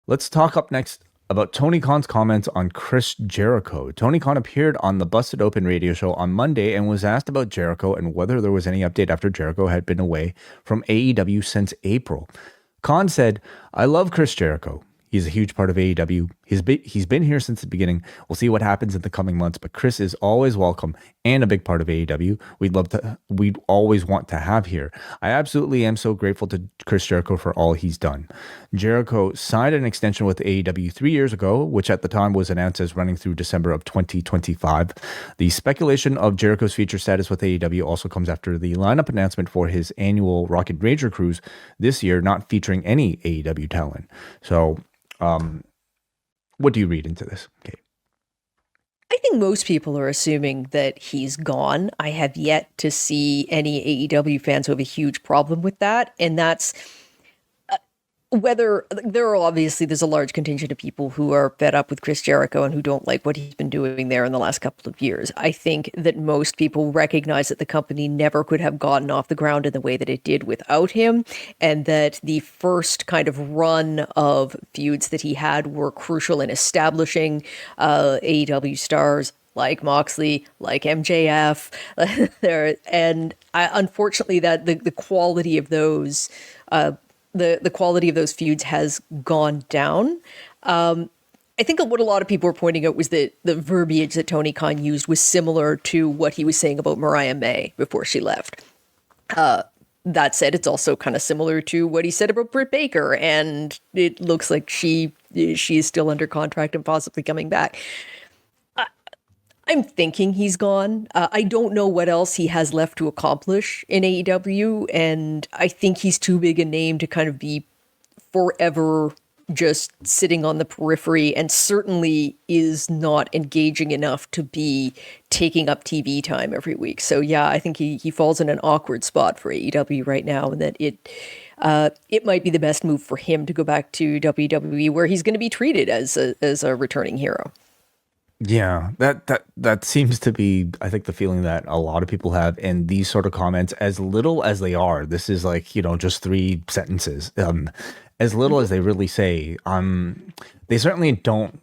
Let's talk up next about Tony Khan's comments on Chris Jericho. Tony Khan appeared on the Busted Open radio show on Monday and was asked about Jericho and whether there was any update after Jericho had been away from AEW since April. Khan said, "I love Chris Jericho. He's a huge part of AEW. He's been here since the beginning. We'll see what happens in the coming months, but Chris is always welcome and a big part of AEW. We'd always want to have here. I absolutely am so grateful to Chris Jericho for all he's done." Jericho signed an extension with AEW 3 years ago, which at the time was announced as running through December of 2025. The speculation of Jericho's future status with AEW also comes after the lineup announcement for his annual Rocket Ranger cruise this year, not featuring any AEW talent. So, what do you read into this, Kate? I think most people are assuming that he's gone. I have yet to see any AEW fans who have a huge problem with that. And that's whether there's a large contingent of people who are fed up with Chris Jericho and who don't like what he's been doing there in the last couple of years. I think that most people recognize that the company never could have gotten off the ground in the way that it did without him, and that the first kind of run of feuds that he had were crucial in establishing AEW stars like Moxley, like MJF, unfortunately that the quality of those the quality of those feuds has gone down. I think what a lot of people were pointing out was that the verbiage that Tony Khan used was similar to what he was saying about Mariah May before she left. That said, it's also kind of similar to what he said about Britt Baker, and it looks like she is still under contract and possibly coming back. I'm thinking he's gone. I don't know what else he has left to accomplish in AEW, and I think he's too big a name to kind of be forever just sitting on the periphery, and certainly is not engaging enough to be taking up TV time every week. So yeah, I think he falls in an awkward spot for AEW right now, and that it might be the best move for him to go back to WWE, where he's going to be treated as a returning hero. Yeah, that seems to be, I think, the feeling that a lot of people have. And these sort of comments, as little as they are, this is like, just 3 sentences. As little as they really say, they certainly don't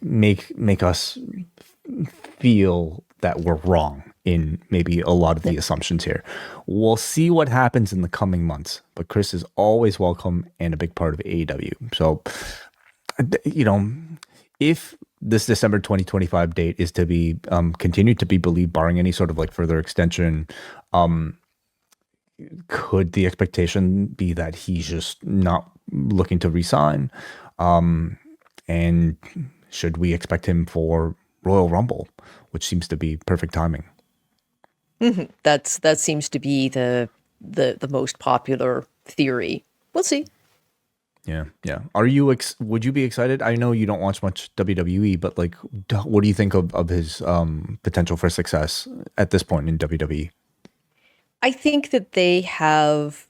make us feel that we're wrong in maybe a lot of the assumptions here. We'll see what happens in the coming months, but Chris is always welcome and a big part of AEW. So, if this December 2025 date is to be continued to be believed, barring any sort of further extension, could the expectation be that he's just not looking to resign? And should we expect him for Royal Rumble, which seems to be perfect timing? Mm-hmm. That seems to be the most popular theory. We'll see. Yeah. Are you? Would you be excited? I know you don't watch much WWE, but what do you think of his potential for success at this point in WWE? I think that they have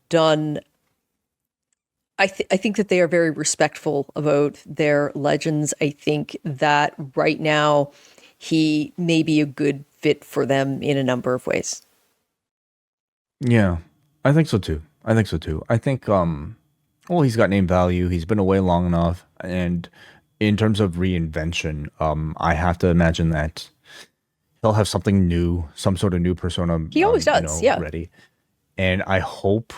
done. I think that they are very respectful about their legends. I think that right now he may be a good fit for them in a number of ways. Yeah, I think so too. I think well, he's got name value. He's been away long enough. And in terms of reinvention, I have to imagine that he'll have something new, some sort of new persona. He always does, yeah. Ready. And I hope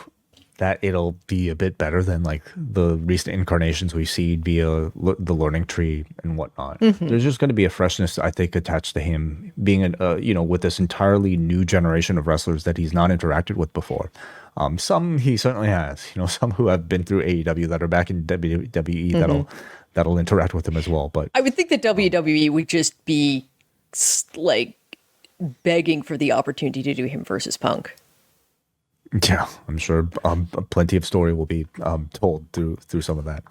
that it'll be a bit better than the recent incarnations we've seen via the Learning Tree and whatnot. Mm-hmm. There's just going to be a freshness, I think, attached to him being, with this entirely new generation of wrestlers that he's not interacted with before. Some he certainly has, some who have been through AEW that are back in WWE mm-hmm. that'll interact with him as well. But I would think that WWE would just be begging for the opportunity to do him versus Punk. Yeah, I'm sure plenty of story will be told through some of that.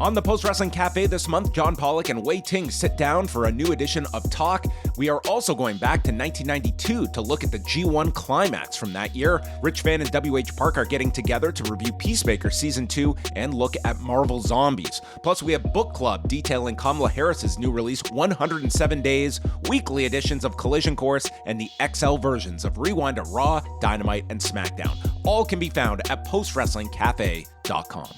On the Post Wrestling Cafe this month, John Pollock and Wei Ting sit down for a new edition of Talk. We are also going back to 1992 to look at the G1 climax from that year. Rich Vann and WH Park are getting together to review Peacemaker Season 2 and look at Marvel Zombies. Plus, we have Book Club detailing Kamala Harris's new release, 107 Days, weekly editions of Collision Course, and the XL versions of Rewind to Raw, Dynamite, and SmackDown. All can be found at postwrestlingcafe.com.